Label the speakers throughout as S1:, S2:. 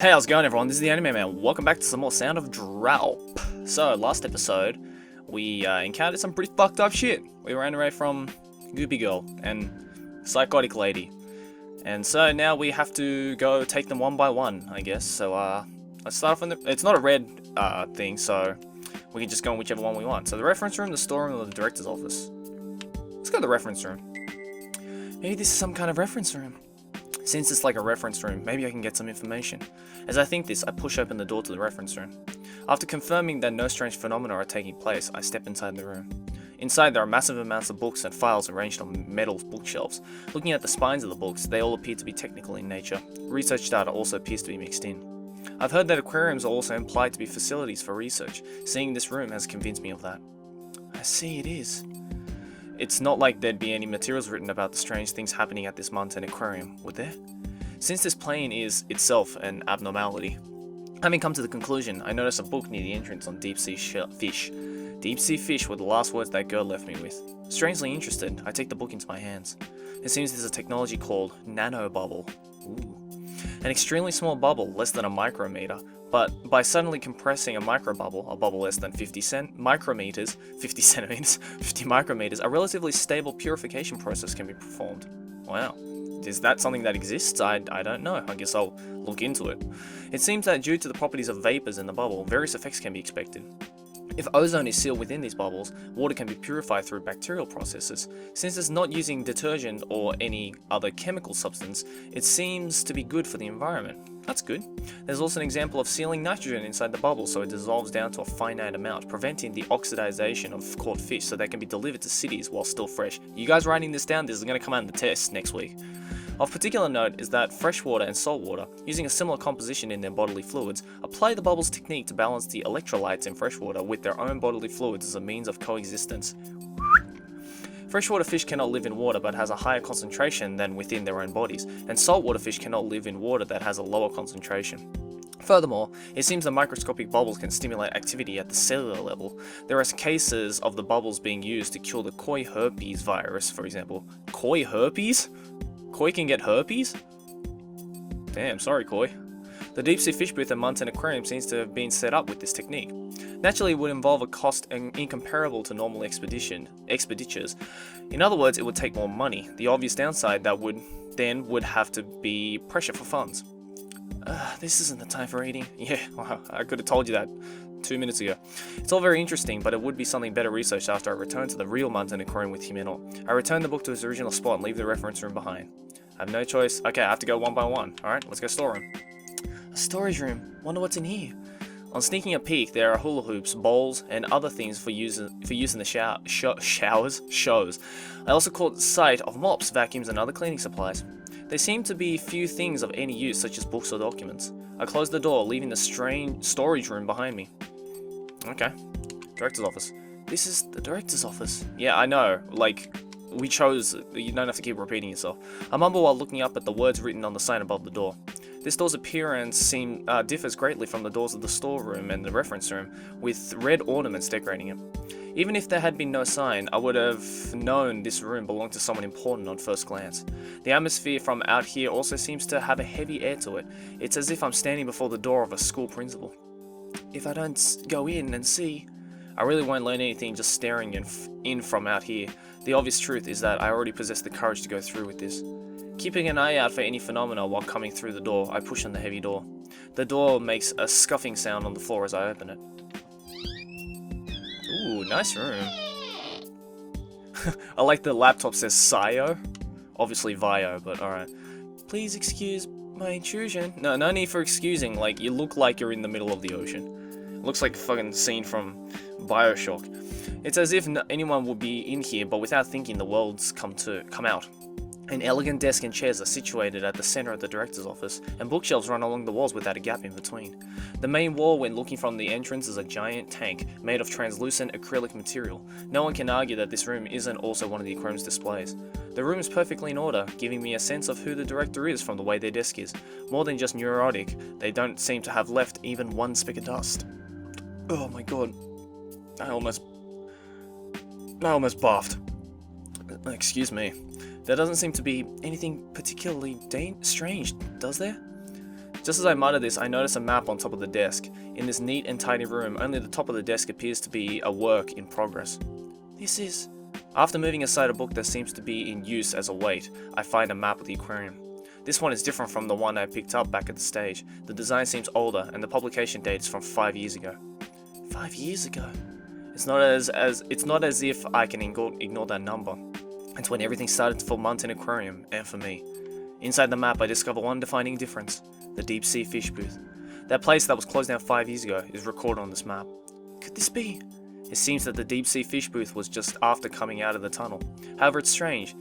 S1: Hey, how's it going, everyone? This is the Anime Man. Welcome back to some more Sound of Dralp. So, last episode, we encountered some pretty fucked up shit. We ran away from Goopy Girl and Psychotic Lady. And so now we have to go take them one by one, I guess. So, let's start off on the... It's not a red thing, so we can just go in whichever one we want. So, the reference room, the storeroom, or the director's office. Let's go to the reference room. Maybe this is some kind of reference room. Since it's like a reference room, maybe I can get some information. As I think this, I push open the door to the reference room. After confirming that no strange phenomena are taking place, I step inside the room. Inside there are massive amounts of books and files arranged on metal bookshelves. Looking at the spines of the books, they all appear to be technical in nature. Research data also appears to be mixed in. I've heard that aquariums are also implied to be facilities for research. Seeing this room has convinced me of that. I see it is. It's not like there'd be any materials written about the strange things happening at this mountain aquarium, would there? Since this plane is itself an abnormality. Having come to the conclusion, I notice a book near the entrance on deep sea fish. Deep sea fish were the last words that girl left me with. Strangely interested, I take the book into my hands. It seems there's a technology called nanobubble. Ooh. An extremely small bubble, less than a micrometer, but by suddenly compressing a microbubble, a bubble less than 50 micrometers, a relatively stable purification process can be performed. Wow. Is that something that exists? I don't know. I guess I'll look into it. It seems that due to the properties of vapors in the bubble, various effects can be expected. If ozone is sealed within these bubbles, water can be purified through bacterial processes. Since it's not using detergent or any other chemical substance, it seems to be good for the environment. That's good. There's also an example of sealing nitrogen inside the bubble so it dissolves down to a finite amount, preventing the oxidization of caught fish so they can be delivered to cities while still fresh. You guys writing this down? This is going to come out in the test next week. Of particular note is that freshwater and saltwater, using a similar composition in their bodily fluids, apply the bubbles technique to balance the electrolytes in freshwater with their own bodily fluids as a means of coexistence. Freshwater fish cannot live in water but has a higher concentration than within their own bodies, and saltwater fish cannot live in water that has a lower concentration. Furthermore, it seems the microscopic bubbles can stimulate activity at the cellular level. There are cases of the bubbles being used to cure the koi herpes virus, for example. Koi herpes? Koi can get herpes? Damn, sorry Koi. The deep sea fish booth at Mountain Aquarium seems to have been set up with this technique. Naturally, it would involve a cost incomparable to normal expenditures. In other words, it would take more money. The obvious downside that would have to be pressure for funds. This isn't the time for eating. Yeah, wow, I could have told you that 2 minutes ago. It's all very interesting, but it would be something better researched after I return to the real Mountain Aquarium with Himeno. I return the book to its original spot and leave the reference room behind. I have no choice. Okay, I have to go one by one. Alright, let's go storeroom. A storage room. Wonder what's in here. On sneaking a peek, there are hula hoops, bowls, and other things for use in the shows. I also caught sight of mops, vacuums, and other cleaning supplies. There seem to be few things of any use, such as books or documents. I close the door, leaving the strange storage room behind me. Okay. Director's office. This is the director's office. Yeah, I know. Like, we chose... You don't have to keep repeating yourself. I mumble while looking up at the words written on the sign above the door. This door's appearance differs greatly from the doors of the storeroom and the reference room, with red ornaments decorating it. Even if there had been no sign, I would have known this room belonged to someone important on first glance. The atmosphere from out here also seems to have a heavy air to it. It's as if I'm standing before the door of a school principal. If I don't go in and see, I really won't learn anything just staring in from out here. The obvious truth is that I already possess the courage to go through with this. Keeping an eye out for any phenomena while coming through the door, I push on the heavy door. The door makes a scuffing sound on the floor as I open it. Ooh, nice room. I like the laptop says Sio. Obviously Vio, but alright. Please excuse my intrusion. No need for excusing, like, you look like you're in the middle of the ocean. It looks like a fucking scene from Bioshock. It's as if anyone would be in here, but without thinking the world's come out. An elegant desk and chairs are situated at the center of the director's office, and bookshelves run along the walls without a gap in between. The main wall when looking from the entrance is a giant tank, made of translucent acrylic material. No one can argue that this room isn't also one of the aquarium's displays. The room is perfectly in order, giving me a sense of who the director is from the way their desk is. More than just neurotic, they don't seem to have left even one speck of dust. Oh my god. I almost barfed. Excuse me. There doesn't seem to be anything particularly strange, does there? Just as I mutter this, I notice a map on top of the desk. In this neat and tidy room, only the top of the desk appears to be a work in progress. This is... After moving aside a book that seems to be in use as a weight, I find a map of the aquarium. This one is different from the one I picked up back at the stage. The design seems older, and the publication date is from 5 years ago. 5 years ago? It's not as if I can ignore that number. It's when everything started for Mountain Aquarium, and for me. Inside the map, I discover one defining difference: the deep sea fish booth. That place that was closed down 5 years ago is recorded on this map. Could this be? It seems that the deep sea fish booth was just after coming out of the tunnel. However, it's strange.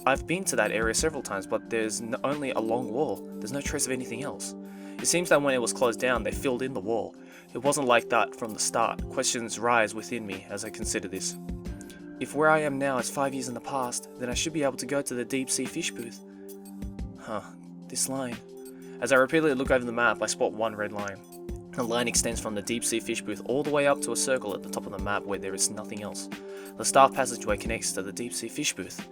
S1: I've been to that area several times, but there's only a long wall. There's no trace of anything else. It seems that when it was closed down, they filled in the wall. It wasn't like that from the start. Questions rise within me as I consider this. If where I am now is 5 years in the past, then I should be able to go to the deep sea fish booth. This line. As I repeatedly look over the map, I spot one red line. The line extends from the deep sea fish booth all the way up to a circle at the top of the map where there is nothing else. The staff passageway connects to the deep sea fish booth.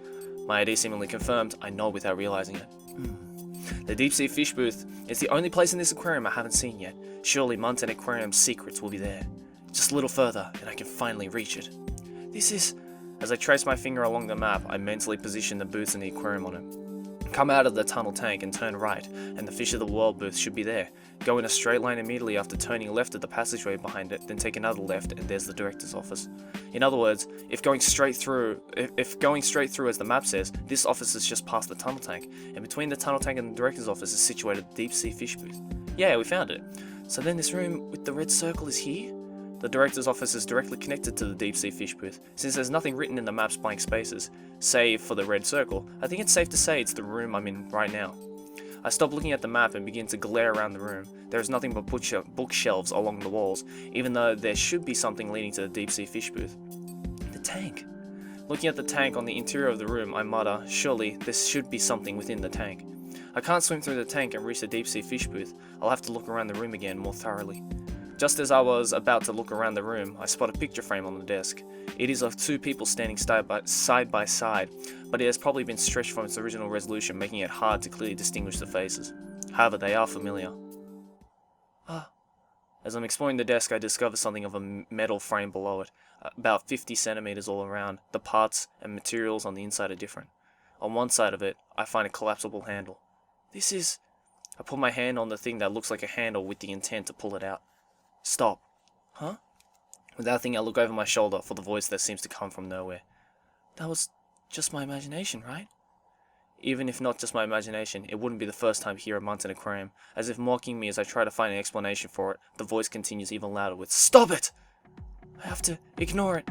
S1: My ID seemingly confirmed, I nod without realizing it. The deep sea fish booth is the only place in this aquarium I haven't seen yet. Surely Mountain Aquarium's secrets will be there. Just a little further and I can finally reach it. This is... As I trace my finger along the map, I mentally position the booths in the aquarium on it. Come out of the tunnel tank and turn right, and the Fish of the World booth should be there. Go in a straight line immediately after turning left at the passageway behind it, then take another left and there's the director's office. In other words, if going straight through as the map says, this office is just past the tunnel tank, and between the tunnel tank and the director's office is situated the deep sea fish booth. Yeah, we found it. So then this room with the red circle is here? The director's office is directly connected to the deep sea fish booth. Since there's nothing written in the map's blank spaces, save for the red circle, I think it's safe to say it's the room I'm in right now. I stop looking at the map and begin to glare around the room. There is nothing but bookshelves along the walls, even though there should be something leading to the deep sea fish booth. The tank. Looking at the tank on the interior of the room, I mutter, surely there should be something within the tank. I can't swim through the tank and reach the deep sea fish booth. I'll have to look around the room again more thoroughly. Just as I was about to look around the room, I spot a picture frame on the desk. It is of two people standing side by side, but it has probably been stretched from its original resolution, making it hard to clearly distinguish the faces. However, they are familiar. As I'm exploring the desk, I discover something of a metal frame below it, about 50 centimeters all around. The parts and materials on the inside are different. On one side of it, I find a collapsible handle. This is... I put my hand on the thing that looks like a handle with the intent to pull it out. Stop. Huh? Without thinking, I look over my shoulder for the voice that seems to come from nowhere. That was just my imagination, right? Even if not just my imagination, it wouldn't be the first time here at Mountain Aquarium. As if mocking me as I try to find an explanation for it, the voice continues even louder with, "Stop it! I have to ignore it."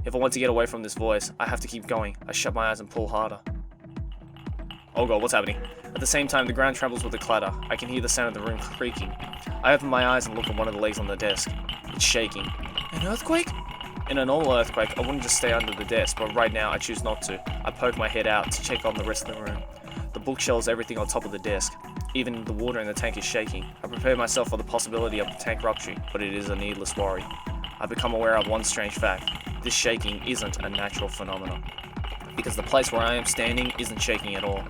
S1: If I want to get away from this voice, I have to keep going. I shut my eyes and pull harder. Oh god, what's happening? At the same time, the ground trembles with a clatter. I can hear the sound of the room creaking. I open my eyes and look at one of the legs on the desk. It's shaking. An earthquake? In a normal earthquake, I wouldn't just stay under the desk, but right now I choose not to. I poke my head out to check on the rest of the room. The bookshelves, everything on top of the desk. Even the water in the tank is shaking. I prepare myself for the possibility of the tank rupturing, but it is a needless worry. I become aware of one strange fact. This shaking isn't a natural phenomenon. Because the place where I am standing isn't shaking at all.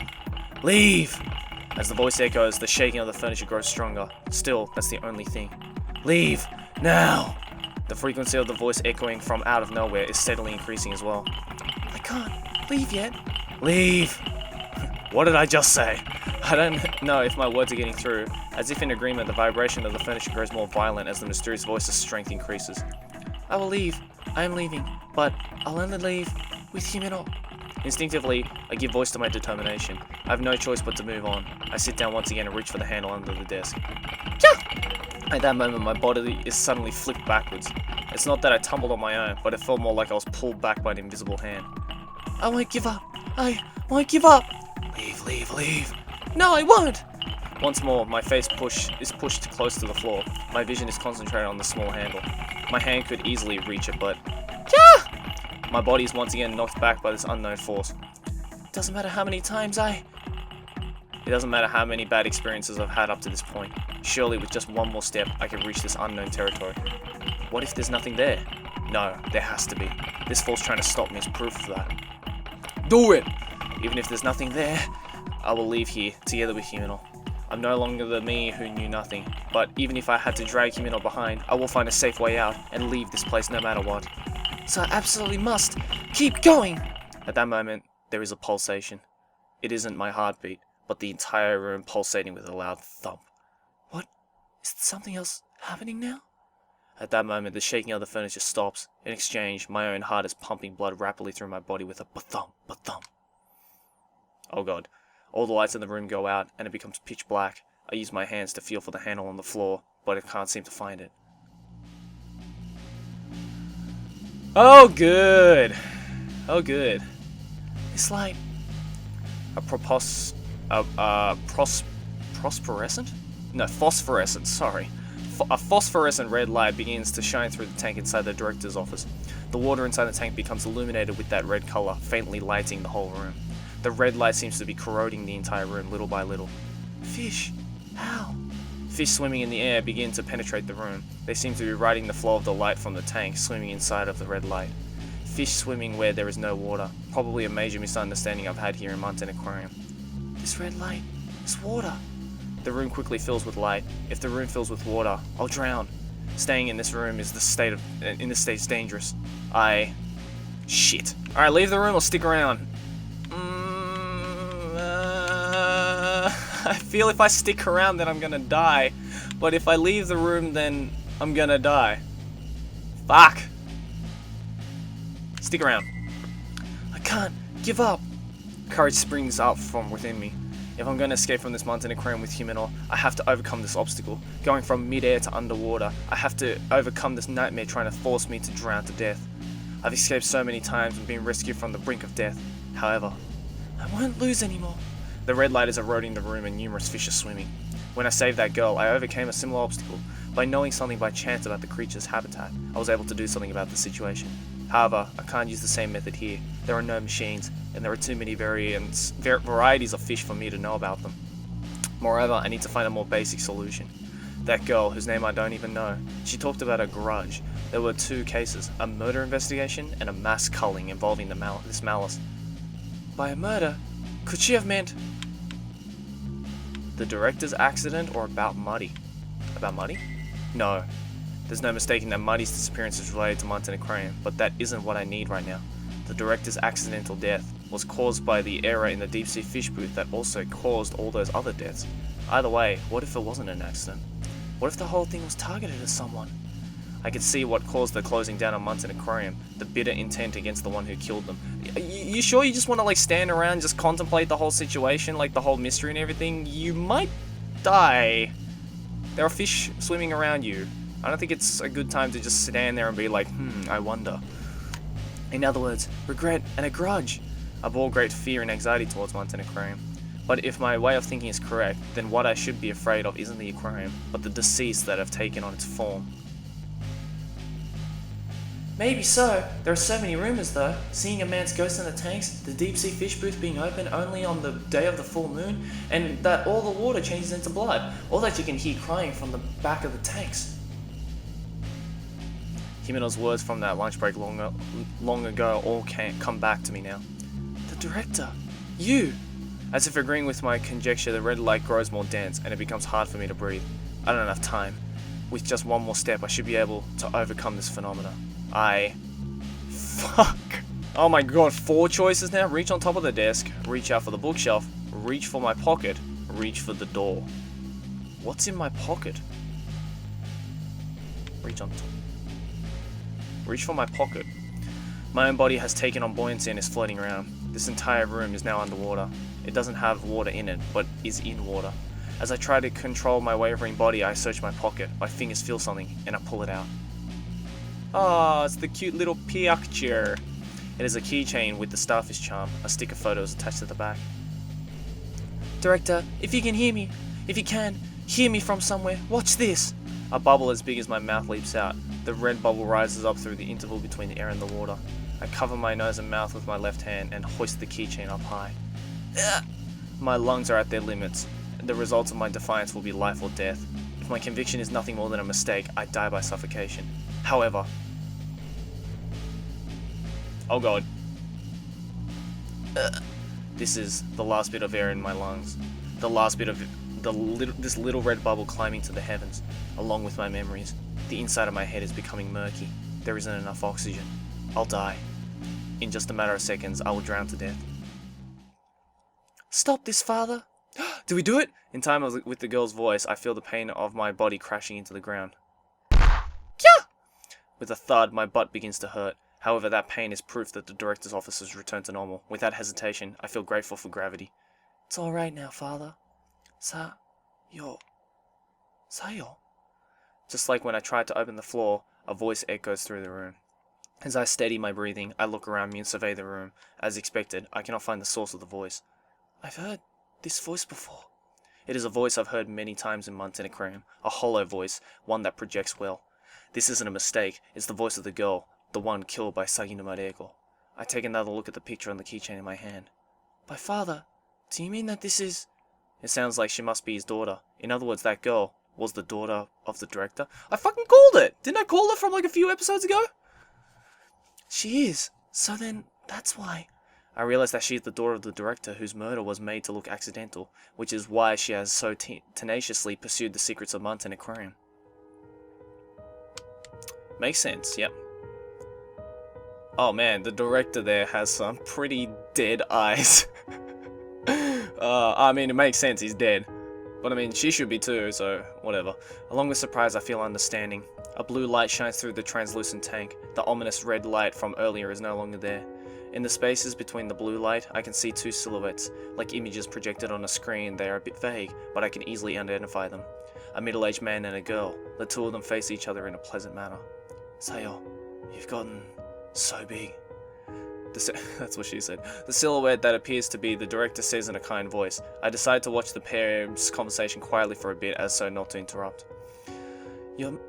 S1: Leave! As the voice echoes, the shaking of the furniture grows stronger. Still, that's the only thing. Leave! Now! The frequency of the voice echoing from out of nowhere is steadily increasing as well. I can't leave yet. Leave! What did I just say? I don't know if my words are getting through. As if in agreement, the vibration of the furniture grows more violent as the mysterious voice's strength increases. I will leave. I am leaving. But I'll only leave with Himeno. Instinctively, I give voice to my determination. I have no choice but to move on. I sit down once again and reach for the handle under the desk. At that moment, my body is suddenly flipped backwards. It's not that I tumbled on my own, but it felt more like I was pulled back by an invisible hand. I won't give up. I won't give up. Leave. No, I won't. Once more, my face is pushed close to the floor. My vision is concentrated on the small handle. My hand could easily reach it, but... My body is once again knocked back by this unknown force. It doesn't matter how many bad experiences I've had up to this point. Surely with just one more step, I can reach this unknown territory. What if there's nothing there? No, there has to be. This force trying to stop me is proof of that. Do it! Even if there's nothing there, I will leave here, together with Himeno. I'm no longer the me who knew nothing, but even if I had to drag him in or behind, I will find a safe way out and leave this place no matter what. So I absolutely must keep going! At that moment, there is a pulsation. It isn't my heartbeat, but the entire room pulsating with a loud thump. What? Is something else happening now? At that moment, the shaking of the furniture stops. In exchange, my own heart is pumping blood rapidly through my body with a ba-thump, ba-thump. Oh god. All the lights in the room go out, and it becomes pitch black. I use my hands to feel for the handle on the floor, but I can't seem to find it. Oh good! Oh good. It's like phosphorescent, sorry. A phosphorescent red light begins to shine through the tank inside the director's office. The water inside the tank becomes illuminated with that red color, faintly lighting the whole room. The red light seems to be corroding the entire room little by little. Fish! How? Fish swimming in the air begin to penetrate the room. They seem to be riding the flow of the light from the tank, swimming inside of the red light. Fish swimming where there is no water. Probably a major misunderstanding I've had here in Mountain Aquarium. This red light is water. The room quickly fills with light. If the room fills with water, I'll drown. Staying in this room is in this state is dangerous. Shit. Alright, leave the room or stick around. I feel if I stick around then I'm gonna die. But if I leave the room then I'm gonna die. Fuck. Stick around. I can't give up. Courage springs up from within me. If I'm going to escape from this mountain aquarium with Humanor, I have to overcome this obstacle. Going from mid-air to underwater, I have to overcome this nightmare trying to force me to drown to death. I've escaped so many times and been rescued from the brink of death. However, I won't lose anymore. The red light is eroding the room and numerous fish are swimming. When I saved that girl, I overcame a similar obstacle. By knowing something by chance about the creature's habitat, I was able to do something about the situation. However, I can't use the same method here. There are no machines, and there are too many varieties of fish for me to know about them. Moreover, I need to find a more basic solution. That girl, whose name I don't even know, she talked about a grudge. There were two cases, a murder investigation and a mass culling involving this malice. By a murder? Could she have meant the director's accident or about Muddy? About Muddy? No. There's no mistaking that Muddy's disappearance is related to Mountain Aquarium, but that isn't what I need right now. The director's accidental death was caused by the error in the deep-sea fish booth that also caused all those other deaths. Either way, what if it wasn't an accident? What if the whole thing was targeted at someone? I could see what caused the closing down of Mountain Aquarium, the bitter intent against the one who killed them. You sure you just want to stand around and just contemplate the whole situation, the whole mystery and everything? You might die. There are fish swimming around you. I don't think it's a good time to just stand there and be like, I wonder. In other words, regret and a grudge. I bore great fear and anxiety towards Mountain Aquarium. But if my way of thinking is correct, then what I should be afraid of isn't the aquarium, but the deceased that have taken on its form. Maybe so. There are so many rumors though. Seeing a man's ghost in the tanks, the deep sea fish booth being open only on the day of the full moon, and that all the water changes into blood, or that you can hear crying from the back of the tanks. Himenor's words from that lunch break long ago all come back to me now. The director! You! As if agreeing with my conjecture, the red light grows more dense and it becomes hard for me to breathe. I don't have time. With just one more step, I should be able to overcome this phenomena. Fuck! Oh my god, 4 choices now? Reach on top of the desk, reach out for the bookshelf, reach for my pocket, reach for the door. What's in my pocket? Reach on top. Reach for my pocket. My own body has taken on buoyancy and is floating around. This entire room is now underwater. It doesn't have water in it, but is in water. As I try to control my wavering body, I search my pocket. My fingers feel something, and I pull it out. Oh, it's the cute little picture. It is a keychain with the starfish charm. A sticker photo is attached to the back. Director, if you can hear me, if you can, hear me from somewhere, watch this. A bubble as big as my mouth leaps out. The red bubble rises up through the interval between the air and the water. I cover my nose and mouth with my left hand and hoist the keychain up high. Ugh. My lungs are at their limits. The result of my defiance will be life or death. If my conviction is nothing more than a mistake, I die by suffocation. However... Oh god. Ugh. This is the last bit of air in my lungs. The last bit this little red bubble climbing to the heavens, along with my memories. The inside of my head is becoming murky. There isn't enough oxygen. I'll die. In just a matter of seconds, I will drown to death. Stop this, father! Do we do it? In time with the girl's voice, I feel the pain of my body crashing into the ground. Kya! With a thud, my butt begins to hurt. However, that pain is proof that the director's office has returned to normal. Without hesitation, I feel grateful for gravity. It's alright now, father. Sayo. Just like when I tried to open the floor, a voice echoes through the room. As I steady my breathing, I look around me and survey the room. As expected, I cannot find the source of the voice. I've heard this voice before. It is a voice I've heard many times in Mountain Aquarium, a hollow voice, one that projects well. This isn't a mistake, it's the voice of the girl, the one killed by Sagino Mareko. I take another look at the picture on the keychain in my hand. By father, do you mean that this is... It sounds like she must be his daughter. In other words, that girl was the daughter of the director. I fucking called it! Didn't I call it from like a few episodes ago? She is. So then, that's why. I realize that she is the daughter of the director whose murder was made to look accidental, which is why she has so tenaciously pursued the secrets of Mountain Aquarium. Makes sense, yep. Oh man, the director there has some pretty dead eyes. I mean, it makes sense, he's dead. But I mean, she should be too, so whatever. Along with surprise, I feel understanding. A blue light shines through the translucent tank. The ominous red light from earlier is no longer there. In the spaces between the blue light, I can see two silhouettes. Like images projected on a screen, they are a bit vague, but I can easily identify them. A middle-aged man and a girl. The two of them face each other in a pleasant manner. Sayo, you've gotten so big. That's what she said. The silhouette that appears to be the director says in a kind voice. I decide to watch the pair's conversation quietly for a bit as so not to interrupt. You're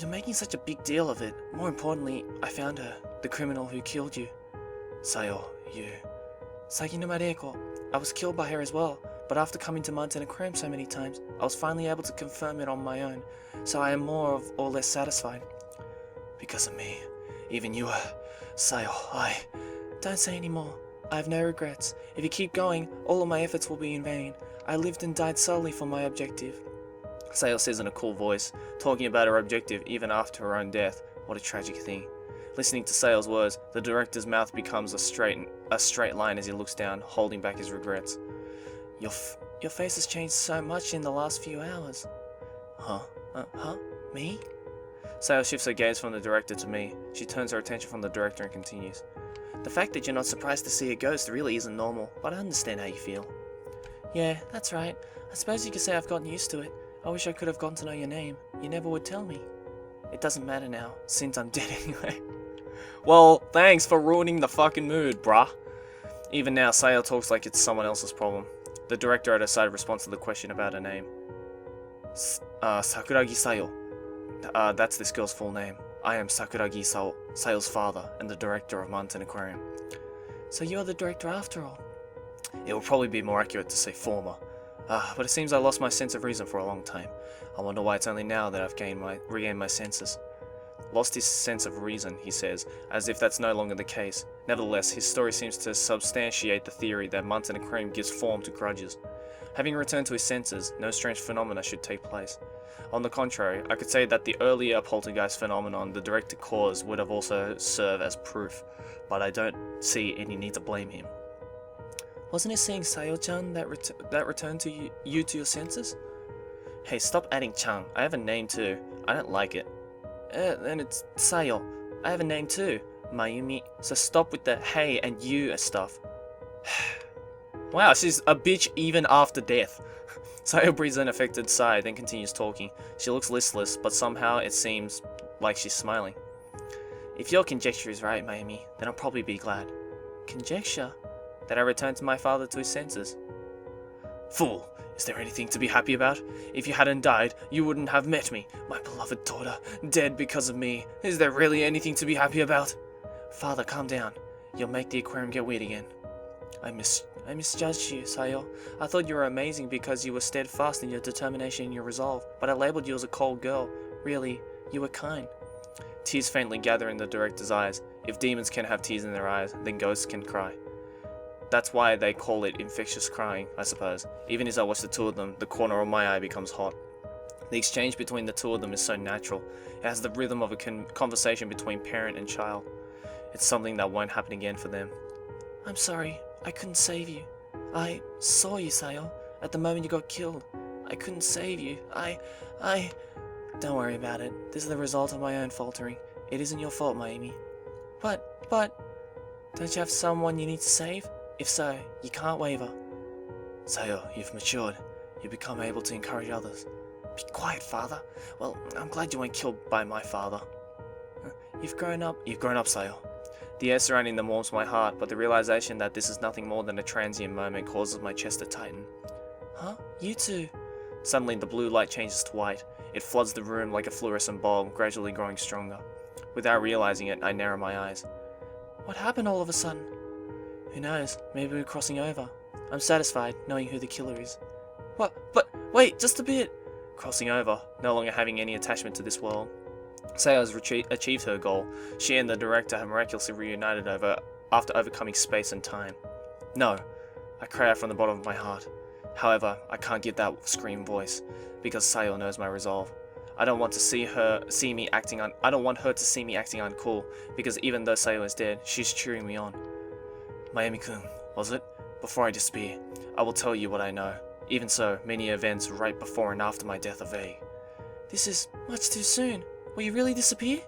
S1: making such a big deal of it. More importantly, I found her, the criminal who killed you. Sayo, you. Sagino Mareko. I was killed by her as well, but after coming to Mountain Aquarium so many times, I was finally able to confirm it on my own, so I am more or less satisfied. Because of me, even you are. Sayo, Don't say any more. I have no regrets. If you keep going, all of my efforts will be in vain. I lived and died solely for my objective. Sayo says in a cool voice, talking about her objective even after her own death. What a tragic thing. Listening to Sayo's words, the director's mouth becomes a straight line as he looks down, holding back his regrets. Your face has changed so much in the last few hours. Me? Sayo shifts her gaze from the director to me. She turns her attention from the director and continues. The fact that you're not surprised to see a ghost really isn't normal, but I understand how you feel. Yeah, that's right. I suppose you could say I've gotten used to it. I wish I could have gotten to know your name. You never would tell me. It doesn't matter now, since I'm dead anyway. Well, thanks for ruining the fucking mood, bruh. Even now, Sayo talks like it's someone else's problem. The director at her side responds to the question about her name. Sakuragi Sayo. That's this girl's full name. I am Sakuragi Sayo's father and the director of Mountain Aquarium. So you're the director after all? It would probably be more accurate to say former. But it seems I lost my sense of reason for a long time. I wonder why it's only now that I've regained my senses. Lost his sense of reason, he says, as if that's no longer the case. Nevertheless, his story seems to substantiate the theory that Mountain Aquarium gives form to grudges. Having returned to his senses, no strange phenomena should take place. On the contrary, I could say that the earlier Poltergeist phenomenon the director caused would have also served as proof, but I don't see any need to blame him. Wasn't it seeing Sayo-chan that returned to you to your senses? Hey, stop adding Chan. I have a name too. I don't like it. And it's Sayo. I have a name too, Mayumi. So stop with the hey and you stuff. Wow, she's a bitch even after death. Sayo breathes an affected sigh, then continues talking. She looks listless, but somehow it seems like she's smiling. If your conjecture is right, Mayumi, then I'll probably be glad. Conjecture? That I returned to my father to his senses. Fool! Is there anything to be happy about? If you hadn't died, you wouldn't have met me, my beloved daughter, dead because of me. Is there really anything to be happy about? Father, calm down. You'll make the aquarium get weird again. I misjudged you, Sayo. I thought you were amazing because you were steadfast in your determination and your resolve, but I labeled you as a cold girl. Really, you were kind. Tears faintly gather in the director's eyes. If demons can have tears in their eyes, then ghosts can cry. That's why they call it infectious crying, I suppose. Even as I watch the two of them, the corner of my eye becomes hot. The exchange between the two of them is so natural. It has the rhythm of a conversation between parent and child. It's something that won't happen again for them. I'm sorry, I couldn't save you. I saw you, Sayo, at the moment you got killed. I couldn't save you. I... Don't worry about it. This is the result of my own faltering. It isn't your fault, my Amy. But... Don't you have someone you need to save? If so, you can't waver. Sayo, you've matured. You've become able to encourage others. Be quiet, father. Well, I'm glad you weren't killed by my father. You've grown up, Sayo. The air surrounding them warms my heart, but the realization that this is nothing more than a transient moment causes my chest to tighten. Huh? You too? Suddenly the blue light changes to white. It floods the room like a fluorescent bulb, gradually growing stronger. Without realizing it, I narrow my eyes. What happened all of a sudden? Who knows? Maybe we're crossing over. I'm satisfied, knowing who the killer is. What? But wait, just a bit! Crossing over, no longer having any attachment to this world. Sayo has achieved her goal. She and the director have miraculously reunited after overcoming space and time. No, I cry out from the bottom of my heart. However, I can't give that scream voice, because Sayo knows my resolve. I don't want her to see me acting uncool, because even though Sayo is dead, she's cheering me on. Mayumi-kun, was it? Before I disappear, I will tell you what I know. Even so, many events right before and after my death are vague. This is much too soon. Will you really disappear?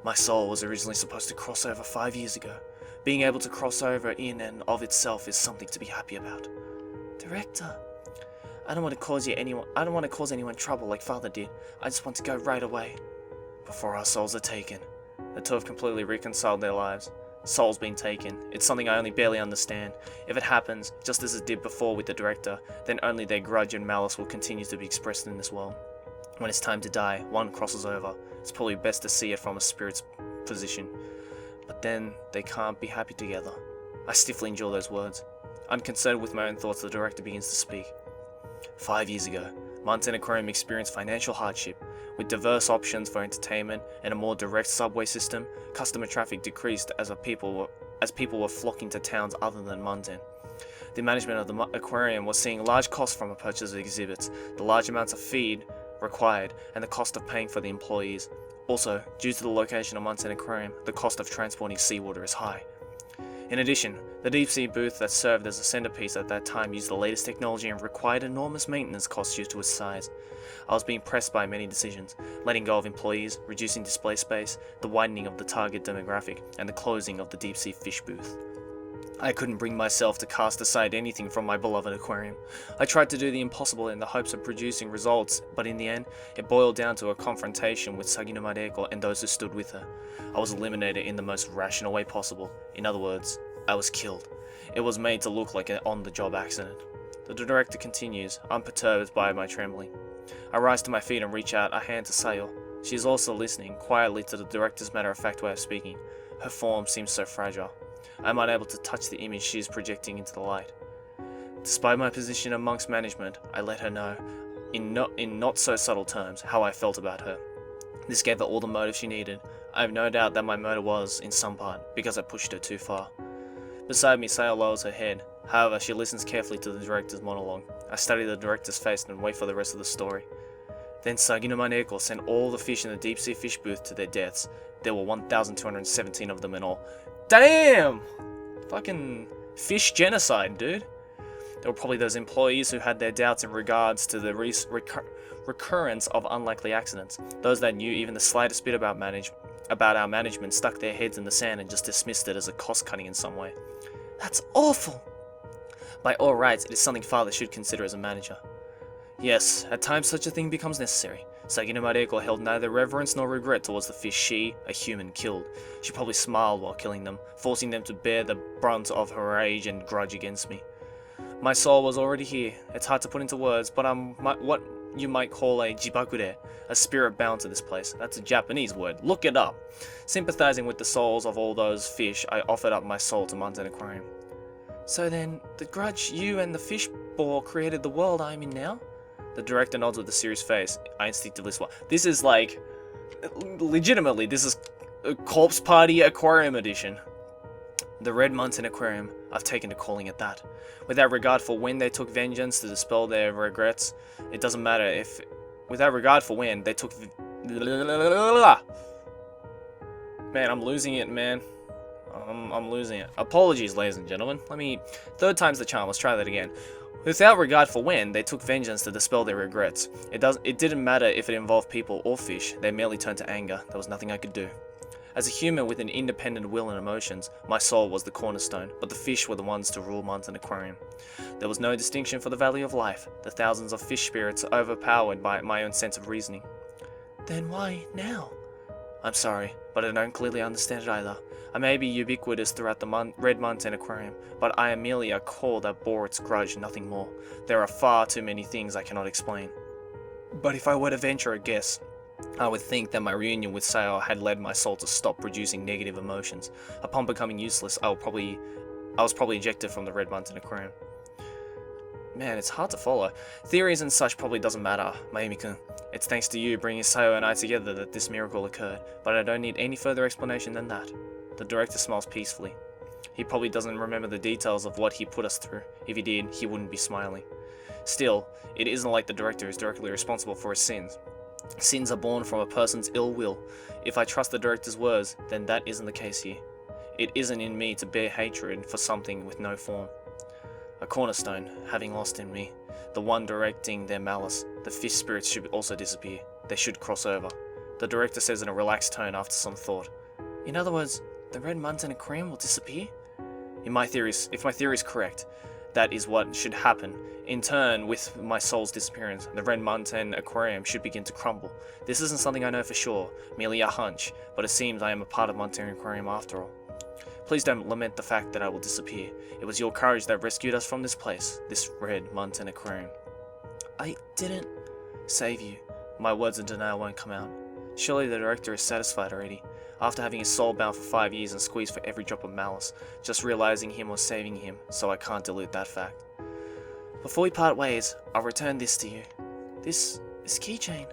S1: My soul was originally supposed to cross over 5 years ago. Being able to cross over in and of itself is something to be happy about. Director, I don't want to cause anyone trouble like Father did. I just want to go right away. Before our souls are taken. The two have completely reconciled their lives. Souls being taken. It's something I only barely understand. If it happens, just as it did before with the director, then only their grudge and malice will continue to be expressed in this world. When it's time to die, one crosses over. It's probably best to see it from a spirit's position. But then, they can't be happy together. I stiffly endure those words. Unconcerned with my own thoughts, the director begins to speak. 5 years ago, Mountain Aquarium experienced financial hardship. With diverse options for entertainment and a more direct subway system, customer traffic decreased as people were flocking to towns other than Mountain. The management of the aquarium was seeing large costs from a purchase of exhibits, the large amounts of feed required, and the cost of paying for the employees. Also, due to the location of Mountain Aquarium, the cost of transporting seawater is high. In addition, the deep sea booth that served as a centerpiece at that time used the latest technology and required enormous maintenance costs due to its size. I was being pressed by many decisions, letting go of employees, reducing display space, the widening of the target demographic, and the closing of the deep sea fish booth. I couldn't bring myself to cast aside anything from my beloved aquarium. I tried to do the impossible in the hopes of producing results, but in the end, it boiled down to a confrontation with Sagino Madeko and those who stood with her. I was eliminated in the most rational way possible. In other words, I was killed. It was made to look like an on-the-job accident. The director continues, unperturbed by my trembling. I rise to my feet and reach out a hand to Sayo. She is also listening, quietly, to the director's matter-of-fact way of speaking. Her form seems so fragile. I am unable to touch the image she is projecting into the light. Despite my position amongst management, I let her know, in not so subtle terms, how I felt about her. This gave her all the motive she needed. I have no doubt that my motive was, in some part, because I pushed her too far. Beside me, Sayo lowers her head. However, she listens carefully to the director's monologue. I study the director's face and wait for the rest of the story. Then Sagino Maneko sent all the fish in the deep sea fish booth to their deaths. There were 1,217 of them in all. Damn! Fucking fish genocide, dude. There were probably those employees who had their doubts in regards to the recurrence of unlikely accidents. Those that knew even the slightest bit about our management stuck their heads in the sand and just dismissed it as a cost-cutting in some way. That's awful! By all rights, it is something Father should consider as a manager. Yes, at times such a thing becomes necessary. Sagino Mareko held neither reverence nor regret towards the fish she, a human, killed. She probably smiled while killing them, forcing them to bear the brunt of her rage and grudge against me. My soul was already here. It's hard to put into words, but I'm what you might call a jibakure, a spirit bound to this place. That's a Japanese word. Look it up. Sympathizing with the souls of all those fish, I offered up my soul to Mountain Aquarium. So then, the grudge you and the fish bore created the world I'm in now? The director nods with a serious face. I instinctively swallow. This is like, legitimately, this is a Corpse Party Aquarium edition. The Red Mountain Aquarium, I've taken to calling it that. Without regard for when they took vengeance to dispel their regrets, it doesn't matter if... Without regard for when they took... Man, I'm losing it, man. I'm losing it. Apologies, ladies and gentlemen. Third time's the charm, let's try that again. Without regard for when they took vengeance to dispel their regrets, it didn't matter if it involved people or fish, they merely turned to anger. There was nothing I could do. As a human with an independent will and emotions, my soul was the cornerstone, but the fish were the ones to rule Mountain Aquarium. There was no distinction for the value of life. The thousands of fish spirits overpowered by my own sense of reasoning. Then why now? I'm sorry, but I don't clearly understand it either. I may be ubiquitous throughout the Red Mountain Aquarium, but I am merely a core that bore its grudge, nothing more. There are far too many things I cannot explain. But if I were to venture a guess, I would think that my reunion with Sayo had led my soul to stop producing negative emotions. Upon becoming useless, I was probably ejected from the Red Mountain Aquarium. Man, it's hard to follow. Theories and such probably doesn't matter, Mayumi-kun. It's thanks to you bringing Sayo and I together that this miracle occurred, but I don't need any further explanation than that. The director smiles peacefully. He probably doesn't remember the details of what he put us through. If he did, he wouldn't be smiling. Still, it isn't like the director is directly responsible for his sins. Sins are born from a person's ill will. If I trust the director's words, then that isn't the case here. It isn't in me to bear hatred for something with no form. A cornerstone, having lost in me, the one directing their malice, the fish spirits should also disappear. They should cross over. The director says in a relaxed tone after some thought. In other words, the Red Mountain Aquarium will disappear? If my theory is correct, that is what should happen. In turn, with my soul's disappearance, the Red Mountain Aquarium should begin to crumble. This isn't something I know for sure, merely a hunch, but it seems I am a part of Mountain Aquarium after all. Please don't lament the fact that I will disappear. It was your courage that rescued us from this place, this Red Mountain Aquarium. I didn't save you. My words of denial won't come out. Surely the director is satisfied already. After having his soul bound for 5 years and squeezed for every drop of malice, just realizing him was saving him, so I can't dilute that fact. Before we part ways, I'll return this to you. This keychain.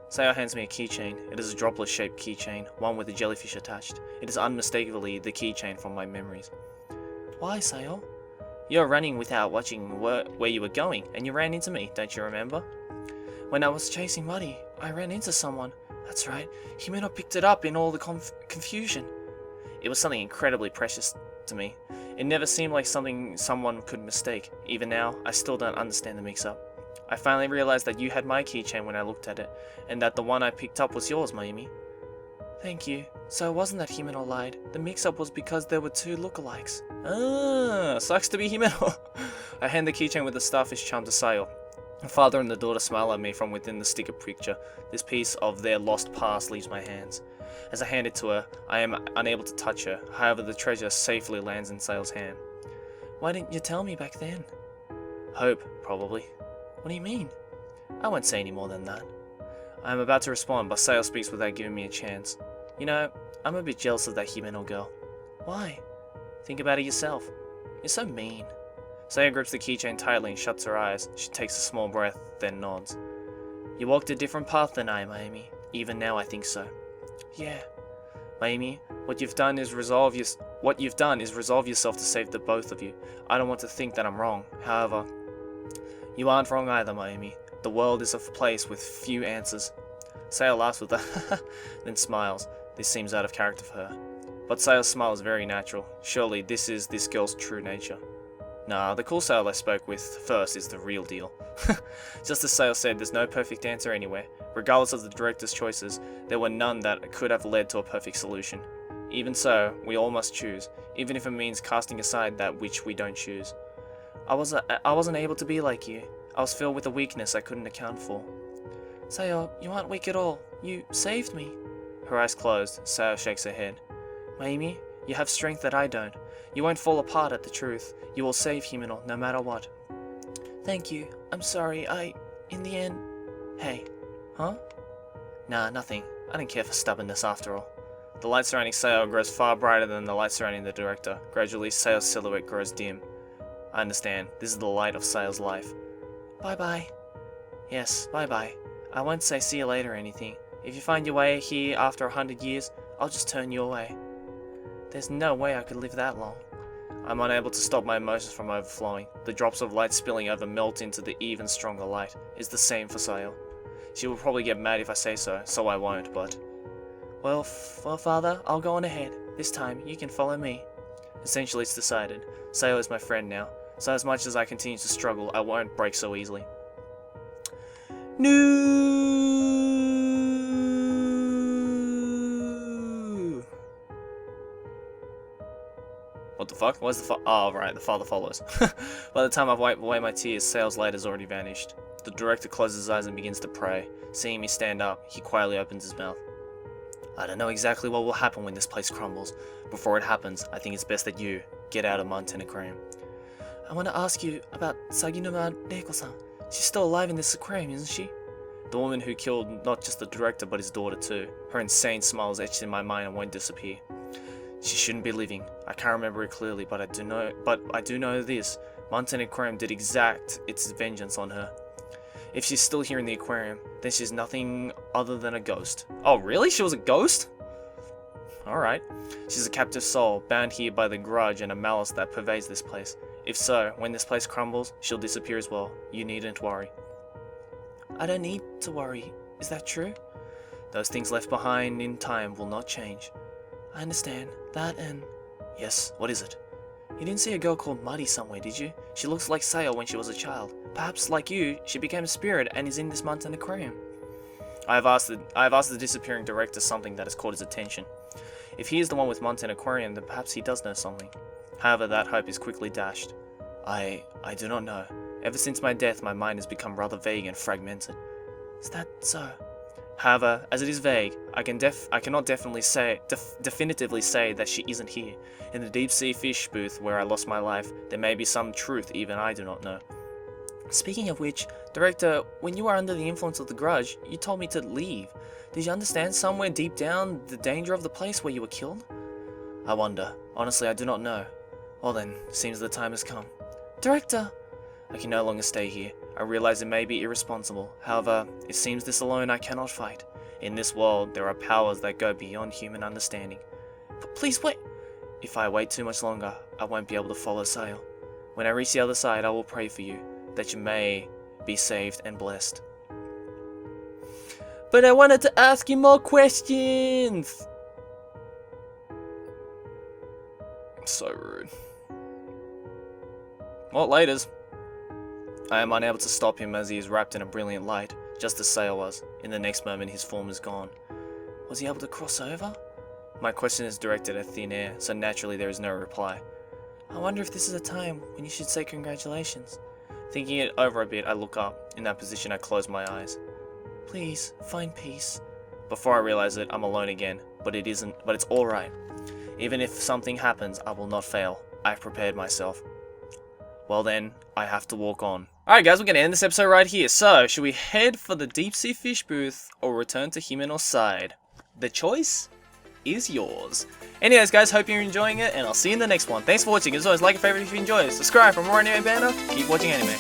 S1: Sayo hands me a keychain. It is a droplet-shaped keychain, one with a jellyfish attached. It is unmistakably the keychain from my memories. Why, Sayo? You're running without watching where you were going, and you ran into me, don't you remember? When I was chasing Muddy, I ran into someone. That's right, Himeno picked it up in all the confusion. It was something incredibly precious to me. It never seemed like something someone could mistake. Even now, I still don't understand the mix-up. I finally realized that you had my keychain when I looked at it, and that the one I picked up was yours, Mayumi. Thank you. So it wasn't that Himeno lied. The mix-up was because there were two lookalikes. Ah, sucks to be Himeno. I hand the keychain with the starfish charm to Sayo. The father and the daughter smile at me from within the sticker picture. This piece of their lost past leaves my hands. As I hand it to her, I am unable to touch her. However, the treasure safely lands in Sayo's hand. Why didn't you tell me back then? Hope, probably. What do you mean? I won't say any more than that. I am about to respond, but Sayo speaks without giving me a chance. You know, I'm a bit jealous of that Himeno girl. Why? Think about it yourself. You're so mean. Sayo grips the keychain tightly and shuts her eyes. She takes a small breath, then nods. You walked a different path than I, Mayumi. Even now I think so. Yeah. Mayumi, what you've done is resolve yourself to save the both of you. I don't want to think that I'm wrong. However, you aren't wrong either, Mayumi. The world is a place with few answers. Sayo laughs with a then smiles. This seems out of character for her. But Sayo's smile is very natural. Surely this is this girl's true nature. Nah, the cool Sayo I spoke with first is the real deal. Just as Sayo said, there's no perfect answer anywhere. Regardless of the director's choices, there were none that could have led to a perfect solution. Even so, we all must choose, even if it means casting aside that which we don't choose. I wasn't able to be like you. I was filled with a weakness I couldn't account for. Sayo, you aren't weak at all. You saved me. Her eyes closed. Sayo shakes her head. Mayumi, you have strength that I don't. You won't fall apart at the truth. You will save Himeno, no matter what. Thank you. I'm sorry, in the end... Hey. Huh? Nah, nothing. I don't care for stubbornness after all. The light surrounding Sayo grows far brighter than the light surrounding the director. Gradually, Sayo's silhouette grows dim. I understand. This is the light of Sayo's life. Bye-bye. Yes, bye-bye. I won't say see you later or anything. If you find your way here after 100 years, I'll just turn you away. There's no way I could live that long. I'm unable to stop my emotions from overflowing. The drops of light spilling over melt into the even stronger light. It's the same for Sayo. She will probably get mad if I say so, so I won't, but... Well, Father, I'll go on ahead. This time, you can follow me. Essentially, it's decided. Sayo is my friend now, so as much as I continue to struggle, I won't break so easily. No. What the fuck? Where's the oh, right, the father follows. By the time I've wiped away my tears, Sayo's light has already vanished. The director closes his eyes and begins to pray. Seeing me stand up, he quietly opens his mouth. I don't know exactly what will happen when this place crumbles. Before it happens, I think it's best that you get out of Mountain Aquarium. I want to ask you about Saginuma Reiko-san. She's still alive in this aquarium, isn't she? The woman who killed not just the director but his daughter too. Her insane smile is etched in my mind and won't disappear. She shouldn't be living. I can't remember it clearly, but I do know this. Mountain Aquarium did exact its vengeance on her. If she's still here in the aquarium, then she's nothing other than a ghost. Oh, really? She was a ghost? Alright. She's a captive soul, bound here by the grudge and a malice that pervades this place. If so, when this place crumbles, she'll disappear as well. You needn't worry. I don't need to worry. Is that true? Those things left behind in time will not change. I understand. That and... Yes, what is it? You didn't see a girl called Muddy somewhere, did you? She looks like Sayo when she was a child. Perhaps, like you, she became a spirit and is in this Mountain Aquarium. I have asked the disappearing director something that has caught his attention. If he is the one with Mountain Aquarium, then perhaps he does know something. However, that hope is quickly dashed. I do not know. Ever since my death, my mind has become rather vague and fragmented. Is that so? However, as it is vague, I cannot definitively say that she isn't here. In the deep sea fish booth where I lost my life, there may be some truth even I do not know. Speaking of which, Director, when you were under the influence of the grudge, you told me to leave. Did you understand somewhere deep down the danger of the place where you were killed? I wonder. Honestly, I do not know. Well then, seems the time has come. Director! I can no longer stay here. I realize it may be irresponsible. However, it seems this alone I cannot fight. In this world, there are powers that go beyond human understanding. But please wait! If I wait too much longer, I won't be able to follow Sayo. When I reach the other side, I will pray for you, that you may be saved and blessed. But I wanted to ask you more questions! So rude. Well, laters. I am unable to stop him as he is wrapped in a brilliant light, just as Sayo was. In the next moment, his form is gone. Was he able to cross over? My question is directed at thin air, so naturally there is no reply. I wonder if this is a time when you should say congratulations. Thinking it over a bit, I look up. In that position, I close my eyes. Please, find peace. Before I realize it, I'm alone again, but it's alright. Even if something happens, I will not fail. I've prepared myself. Well then, I have to walk on. Alright guys, we're going to end this episode right here. So, should we head for the deep sea fish booth or return to Himeno's side? The choice is yours. Anyways guys, hope you're enjoying it and I'll see you in the next one. Thanks for watching. As always, like and favorite if you enjoyed. Subscribe for more anime banner. Keep watching anime.